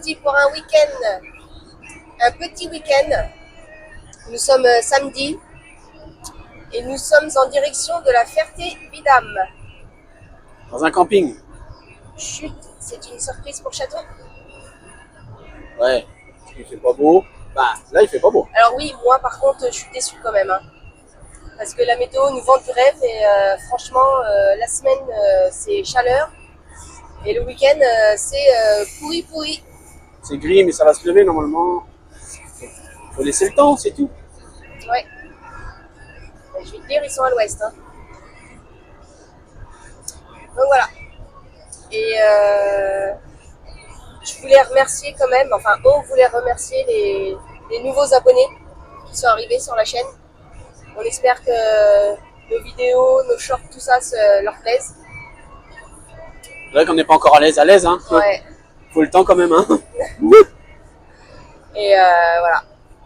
parti pour un week-end, un petit week-end. Nous sommes samedi et nous sommes en direction de la Ferté-Vidame. Dans un camping. Chut, c'est une surprise pour Château. Ouais, parce qu'il fait pas beau. Bah, là, il fait pas beau. Alors oui, moi par contre, je suis déçue quand même. Hein. Parce que la météo nous vend du rêve et franchement, la semaine, c'est chaleur. Et le week-end, c'est pourri. C'est gris, mais ça va se lever normalement. Faut laisser le temps, c'est tout. Ouais. Je vais te dire, ils sont à l'ouest. Hein. Donc voilà. Et je voulais remercier quand même, enfin, on voulait remercier les nouveaux abonnés qui sont arrivés sur la chaîne. On espère que nos vidéos, nos shorts, tout ça leur plaise. C'est vrai qu'on n'est pas encore à l'aise, hein. Ouais. Faut le temps quand même, hein. Et voilà.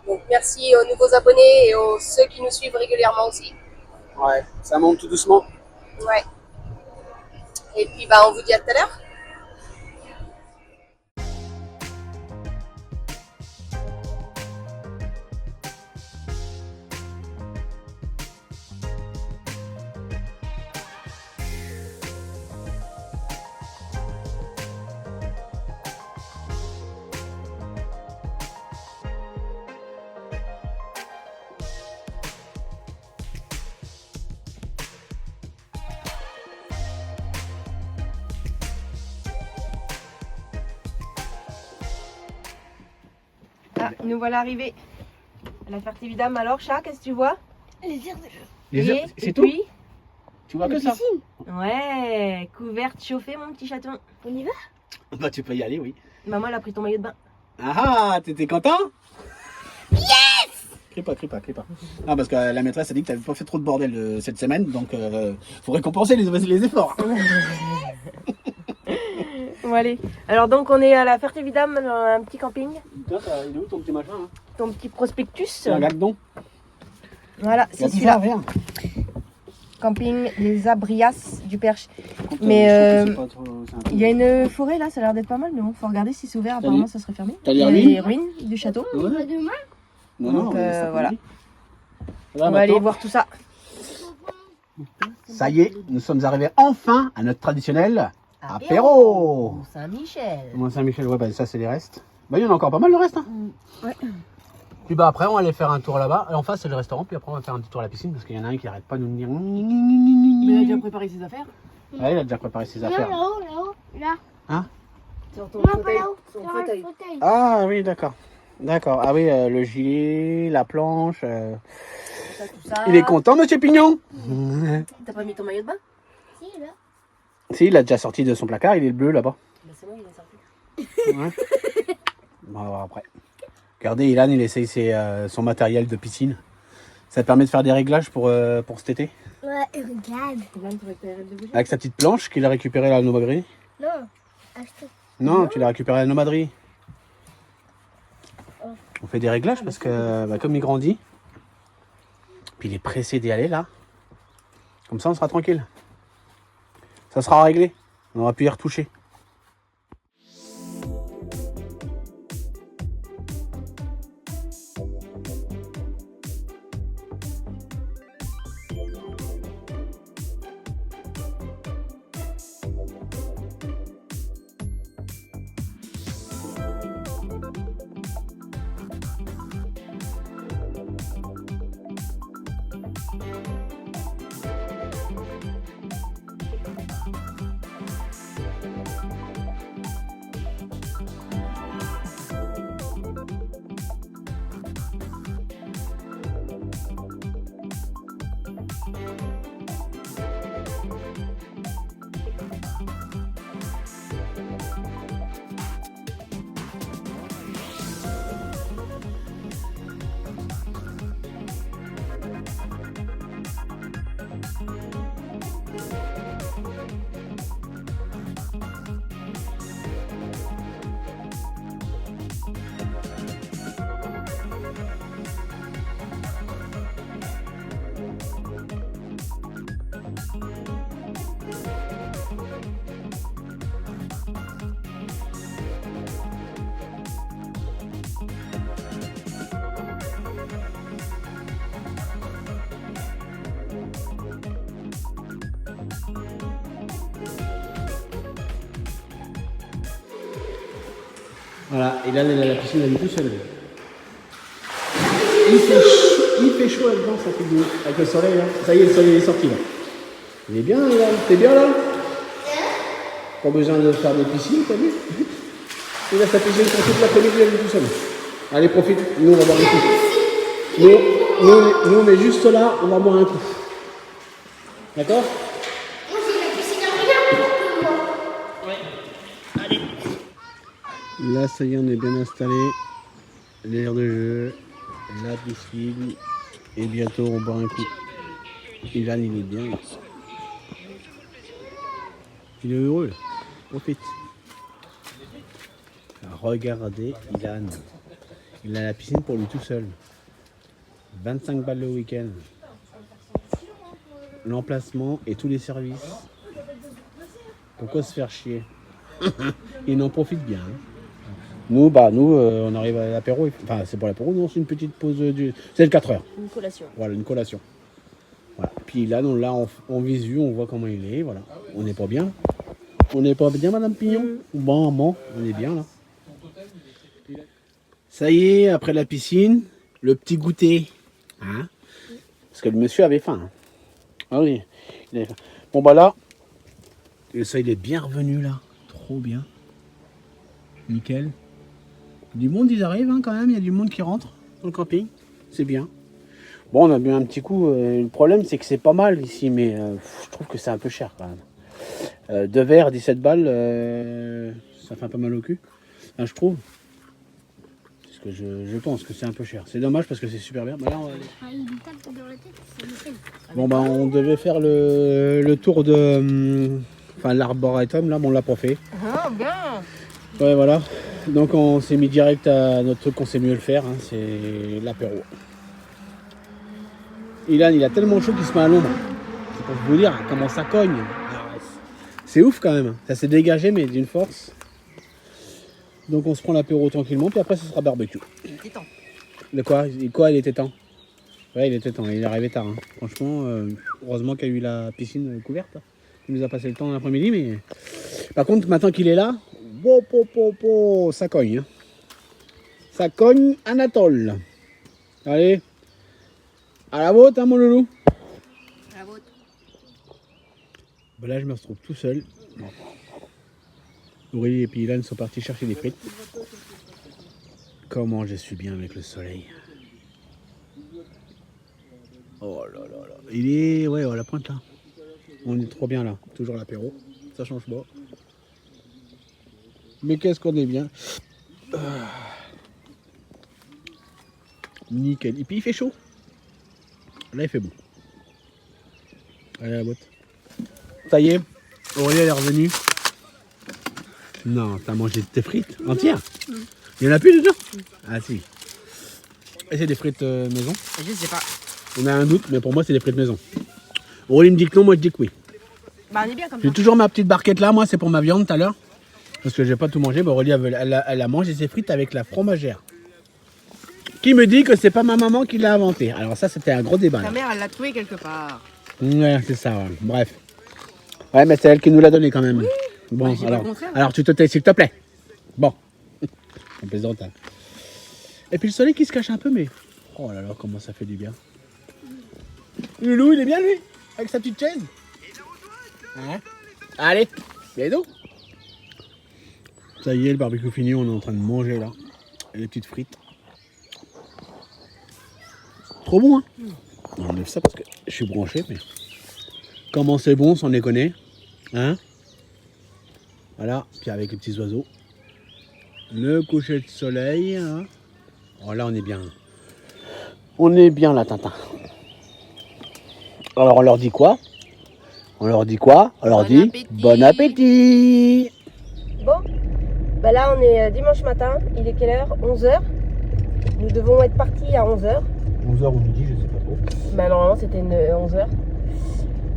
Donc merci aux nouveaux abonnés et aux ceux qui nous suivent régulièrement aussi. Ouais, ça monte tout doucement. Ouais. Et puis bah on vous dit à tout à l'heure. Ah, nous voilà arrivés à la Ferté-Vidame. Alors, chat, qu'est-ce que tu vois? Les airs de C'est tout? puis Tu vois la que ça? piscine. Ouais, couverte, chauffée, mon petit chaton. On y va? Bah, tu peux y aller, oui. Maman, elle a pris ton maillot de bain. Ah, t'étais content? Yes! Crie pas. Non, parce que la maîtresse a dit que t'avais pas fait trop de bordel cette semaine, donc faut récompenser les efforts. Bon, allez. Alors, donc, on est à la Ferté-Vidame, dans un petit camping. Toi, il est où ton petit machin, hein? Ton petit prospectus. Regarde donc. Voilà, c'est Regarde celui-là. ça, regarde. Camping Les Abrias du Perche. Contre, Mais, je trouve que c'est pas trop- c'est un peu- Il y a une forêt là, ça a l'air d'être pas mal, mais bon, faut regarder si c'est ouvert. Apparemment, ça serait fermé. T'as Il les y a ruines les ruines du château. On Ouais. va demain? Non, Donc, mais ça voilà. peut On aller. va aller voir tout ça. Ça y est, nous sommes arrivés enfin à notre traditionnel apéro. Saint-Michel. Mont Saint-Michel, ouais, bah ça c'est les restes. Bah il y en a encore pas mal le reste. Hein. Ouais. Puis bah après on va aller faire un tour là-bas. Et en face c'est le restaurant, puis après on va faire un petit tour à la piscine parce qu'il y en a un qui arrête pas de nous dire. Mais il a déjà préparé ses affaires. Ouais, il a déjà préparé ses Non, affaires. là-haut, là. Sur ton Non, pas fauteuil. là-haut. Son Sur le fauteuil. fauteuil. Ah oui, d'accord. D'accord. Ah oui, le gilet, la planche. Tout ça. Il est content, monsieur Pignon. T'as pas mis ton maillot de bain? Si, là. Si, il a déjà sorti de son placard, il est le bleu là-bas. Bah, c'est bon, il est sorti. Ouais. Bon, on va voir après. Regardez, Ilan, il essaye son matériel de piscine. Ça te permet de faire des réglages pour cet été. Ouais, regarde. Là, tu récupérer de bouger. Avec sa petite planche qu'il a récupérée à la nomaderie. Non, acheter. Non, tu l'as récupérée à la nomaderie. Oh. On fait des réglages parce que bah, comme il grandit, puis il est pressé d'y aller là. Comme ça, on sera tranquille. Ça sera réglé. On aura pu y retoucher. Voilà, et là, la piscine, elle est tout seul. Il fait chaud là-dedans, ça fait du... Avec le soleil, là. Ça y est, le soleil est sorti, là. Il est bien, là. T'es bien, là? Pas besoin de faire des piscines, t'as vu? Il a sa piscine pour toute l'après-midi, elle est tout seul. Allez, profite. Nous, on va boire un coup. Nous, on est juste là, on va boire un coup. D'accord? Moi, j'ai la piscine à rien pour moi. Ouais. Allez. Là, ça y est, on est bien installé. L'air de jeu, la piscine. Et bientôt, on boit un coup. Ilan, il est bien là. Il est heureux là. Profite. Regardez, Ilan. Il a la piscine pour lui tout seul. 25 balles le week-end. L'emplacement et tous les services. Pourquoi se faire chier? Il en profite bien. Hein. Nous, on arrive à l'apéro. Enfin, c'est pas l'apéro, non, c'est une petite pause c'est le 4 heures. Une collation. Voilà, une collation. Voilà. Puis là, on visu, on voit comment il est. Voilà. On n'est pas bien. On n'est pas bien, Madame Pignon? Bon, on est bien là. Ça y est, après la piscine, le petit goûter. Hein? Parce que le monsieur avait faim. Hein. Ah oui, il avait faim. Bon, bah là, le soleil est bien revenu là. Trop bien. Nickel. Du monde, ils arrivent hein, quand même. Il y a du monde qui rentre dans le camping. C'est bien. Bon, on a bu un petit coup. Le problème, c'est que c'est pas mal ici, mais je trouve que c'est un peu cher quand même. 2 verres, 17 balles, ça fait un peu mal au cul. Enfin, je trouve. Parce que je pense que c'est un peu cher. C'est dommage parce que c'est super bien. Bah, là, on va aller. Il me tape dans la tête, c'est nickel. Bon, bah, on devait faire le tour de. Enfin, l'arboretum, là, mais on l'a pas fait. Ah, bien. Ouais, voilà. Donc, on s'est mis direct à notre truc qu'on sait mieux le faire. Hein, c'est l'apéro. Ilan, il a tellement chaud qu'il se met à l'ombre. C'est pour vous dire comment ça cogne. C'est ouf quand même. Ça s'est dégagé, mais d'une force. Donc, on se prend l'apéro tranquillement, puis après, ce sera barbecue. Il était temps. De quoi? Il était temps. Ouais, il était temps. Il est arrivé tard. Hein. Franchement, heureusement qu'il y a eu la piscine couverte. Il nous a passé le temps l'après-midi, mais... Par contre, maintenant qu'il est là, ça cogne. Hein. Ça cogne Anatole. Allez. À la vôtre, hein, mon loulou. À la vôtre. Ben là, je me retrouve tout seul. Aurélie et puis Ilan sont partis chercher des frites. Comment je suis bien avec le soleil. Oh là là là. Il est... Ouais, à la pointe là. On est trop bien là. Toujours l'apéro. Ça change pas. Mais qu'est-ce qu'on est bien. Nickel. Et puis il fait chaud. Là il fait bon. Allez à la boîte. Ça y est. Aurélie elle est revenue. Non, t'as mangé tes frites entières. Il y en a plus dedans. Ah si. Et c'est des frites maison. Je sais pas. On a un doute, mais pour moi c'est des frites maison. Aurélie me dit que non, moi je dis que oui. Bah on est bien comme ça. J'ai toujours ma petite barquette là, moi c'est pour ma viande tout à l'heure. Parce que j'ai pas tout mangé, mais Aurélie elle a mangé ses frites avec la fromagère. Qui me dit que c'est pas ma maman qui l'a inventé. Alors ça c'était un gros débat. Ta Là. mère elle l'a trouvé quelque part. Ouais, c'est ça, ouais. Bref. Ouais, mais c'est elle qui nous l'a donné quand même. Oui. Bon, Bah, alors tu te tais, s'il te plaît. Bon. On plaisante. Hein. Et puis le soleil qui se cache un peu, mais... Oh là là, comment ça fait du bien. Loulou, il est bien lui, avec sa petite chaise. Hein? Allez, bientôt. Ça y est, le barbecue fini, on est en train de manger là. Et les petites frites. Trop bon, hein? On enlève ça parce que je suis branché, mais... Comment c'est bon, sans déconner. Hein? Voilà, puis avec les petits oiseaux. Le coucher de soleil. Hein? Oh là, on est bien. On est bien là, Tintin. Alors, on leur dit quoi? On leur dit quoi? On leur dit bon appétit. Bon, bah là on est dimanche matin. Il est quelle heure? 11h. Nous devons être partis à 11h. 11h ou midi, je sais pas trop. Bah normalement c'était 11h.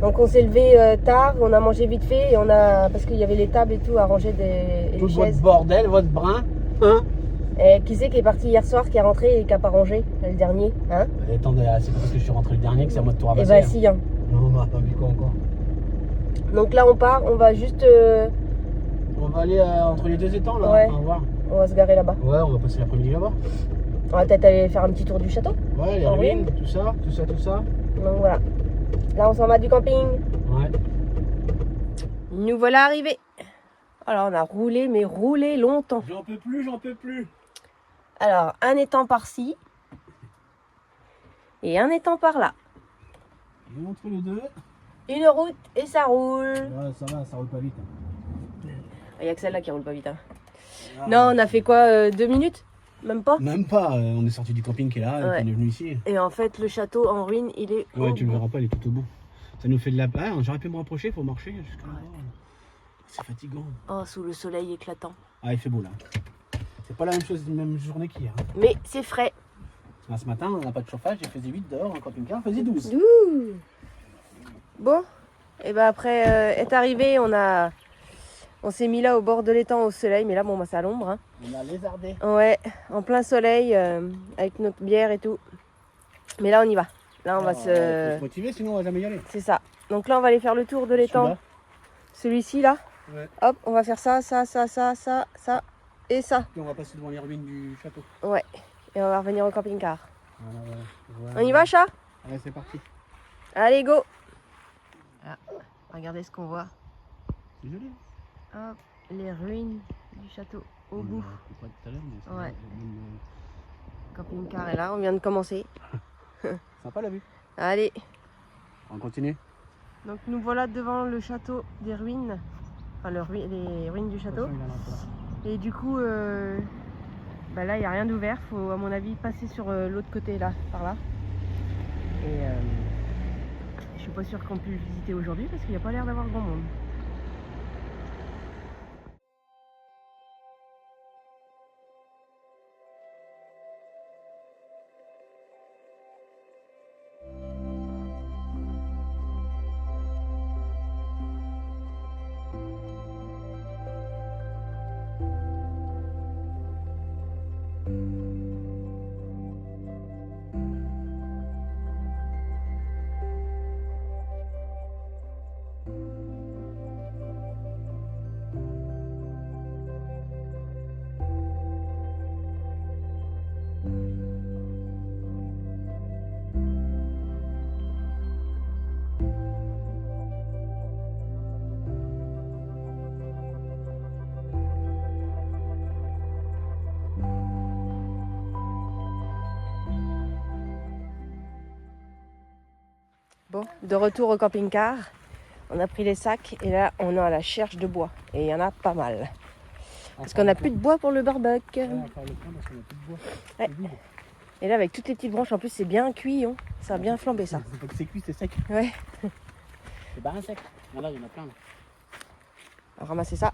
Donc on s'est levé tard, on a mangé vite fait et on a parce qu'il y avait les tables et tout à ranger et Tout les votre chaises. bordel, votre brin. Hein? Et qui c'est qui est parti hier soir, qui est rentré et qui a pas rangé le dernier, hein? Attendez, c'est pas parce que je suis rentré le dernier que c'est à moi de tout Et ramasser. bah hein. si, hein. Non, on m'a pas vu quoi encore. Donc là on part, on va juste On va aller entre les deux étangs là. Ouais. On va voir. On va se garer là-bas. Ouais, on va passer l'après-midi là-bas. On va peut-être aller faire un petit tour du château. Ouais, les En ruines, ruine. tout ça. Donc voilà. Là, on s'en va du camping. Ouais. Nous voilà arrivés. Alors, on a roulé, mais roulé longtemps. J'en peux plus. Alors, un étang par-ci. Et un étang par-là. Et entre les deux. Une route et ça roule. Ouais, ça va, ça roule pas vite. Il n'y a que celle-là qui roule pas vite. Hein. Ah, Non, on a fait quoi 2 minutes? Même pas? Même pas, on est sorti du camping qui est là, et Ouais. puis on est venu ici. Et en fait, le château en ruine, il est. Ouais, au tu le bout. verras pas, il est tout au bout. Ça nous fait de la. Ah, j'aurais pu me rapprocher, faut marcher jusqu'à là. C'est fatigant. Oh, sous le soleil éclatant. Ah, il fait beau là. C'est pas la même chose, même journée qu'hier. Mais c'est frais. Ce matin, on n'a pas de chauffage, il faisait 8 dehors, en camping-car, il faisait 12. Ouh. Bon, et ben après est arrivé, on s'est mis là au bord de l'étang au soleil, mais là bon bah c'est à l'ombre. Hein. On a lézardé. Ouais, en plein soleil, avec notre bière et tout. Mais là on y va. Là on va Faut se. se motiver, sinon on va jamais y aller. C'est ça. Donc là on va aller faire le tour de l'étang. Celui-ci là. Ouais. Hop, on va faire ça et ça. Puis on va passer devant les ruines du château. Ouais. Et on va revenir au camping-car. Voilà. On y va, chat? Allez, c'est parti. Allez, go! Ah, regardez ce qu'on voit. C'est joli. Hop, les ruines du château au bout. Pas tout à l'heure, mais Ouais. même, Camping-car est là, on vient de commencer. sympa la vue. Allez, On continue. donc nous voilà devant le château des ruines. Enfin, les ruines du château. Attention, il y en a un peu là. Et du coup, bah là, il n'y a rien d'ouvert. Faut, à mon avis, passer sur l'autre côté, là, par là. Et je suis pas sûre qu'on puisse visiter aujourd'hui parce qu'il n'y a pas l'air d'avoir grand monde. Bon, de retour au camping-car, on a pris les sacs et là on est à la cherche de bois. Et il y en a pas mal. Parce qu'on n'a plus de bois pour le barbecue. Ouais, on va faire le point parce qu'on a plus de bois. Ouais. C'est vide. Et là avec toutes les petites branches, en plus c'est bien cuit, hein. Ça a bien flambé ça. C'est pas que c'est cuit, c'est sec. Ouais, C'est pas un sec. Là, il y en a plein là. on va ramasser ça.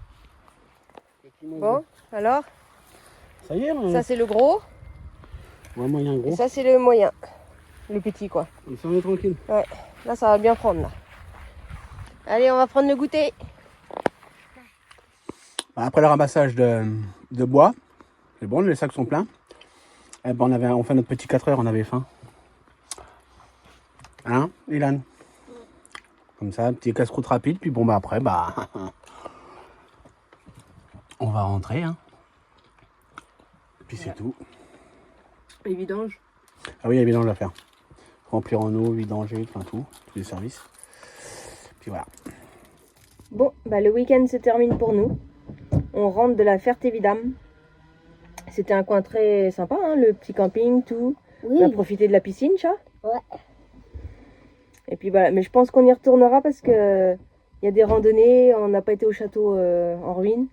Bon, alors, Ça y est, ça c'est le gros ouais, moyen et gros. ça c'est le moyen. Le petit quoi. Et ça, on est tranquille. Là ça va bien prendre là. Allez, on va prendre le goûter. Après le ramassage de bois, c'est bon, les sacs sont pleins. Eh ben, on fait notre petit 4 heures, on avait faim. Hein, Ilan? Comme ça, petit casse-croûte rapide, puis bon, bah après, bah, on va rentrer, hein. Puis c'est tout. Les vidanges. Ah oui, il y a vidange à faire. Remplir en eau, vidanger, enfin tout, tous les services. Puis voilà. Bon, bah le week-end se termine pour nous. On rentre de la Ferté-Vidame. C'était un coin très sympa, hein, le petit camping, tout. Oui. On a profité de la piscine, chat. Ouais. Et puis voilà, mais je pense qu'on y retournera parce que il y a des randonnées, on n'a pas été au château en ruine.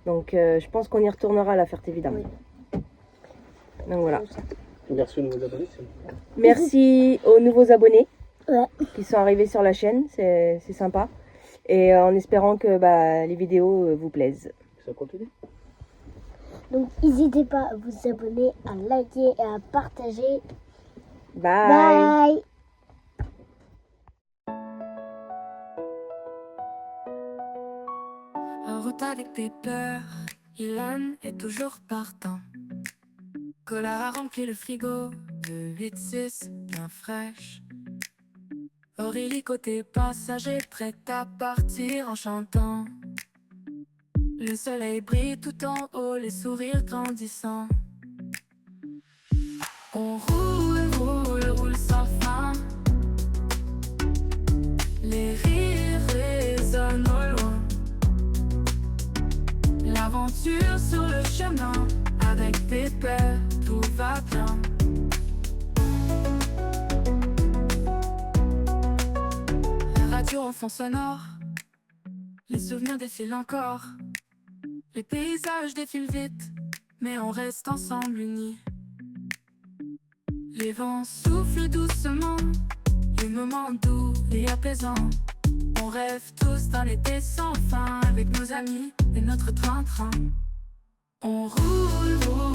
Donc je pense qu'on y retournera à la Ferté-Vidame. Oui. Donc voilà. Merci aux nouveaux abonnés. Merci aux nouveaux abonnés Ouais. qui sont arrivés sur la chaîne, c'est sympa. Et en espérant que bah, les vidéos vous plaisent. Ça continue. Donc n'hésitez pas à vous abonner, à liker et à partager. Bye. Bye. En route avec tes peurs, Ilan est toujours partant. Collard a rempli le frigo de 8-6 bien fraîche. Aurélie côté passager, prête à partir en chantant. Le soleil brille tout en haut, les sourires grandissants. On roule, roule, roule sans fin. Les rires résonnent au loin. L'aventure sur le chemin, avec tes pères, tout va bien. La radio en fond sonore, les souvenirs défilent encore. Les paysages défilent vite, mais on reste ensemble unis. Les vents soufflent doucement, les moments doux et apaisants. On rêve tous d'un été sans fin, avec nos amis et notre train-train. On roule, roule.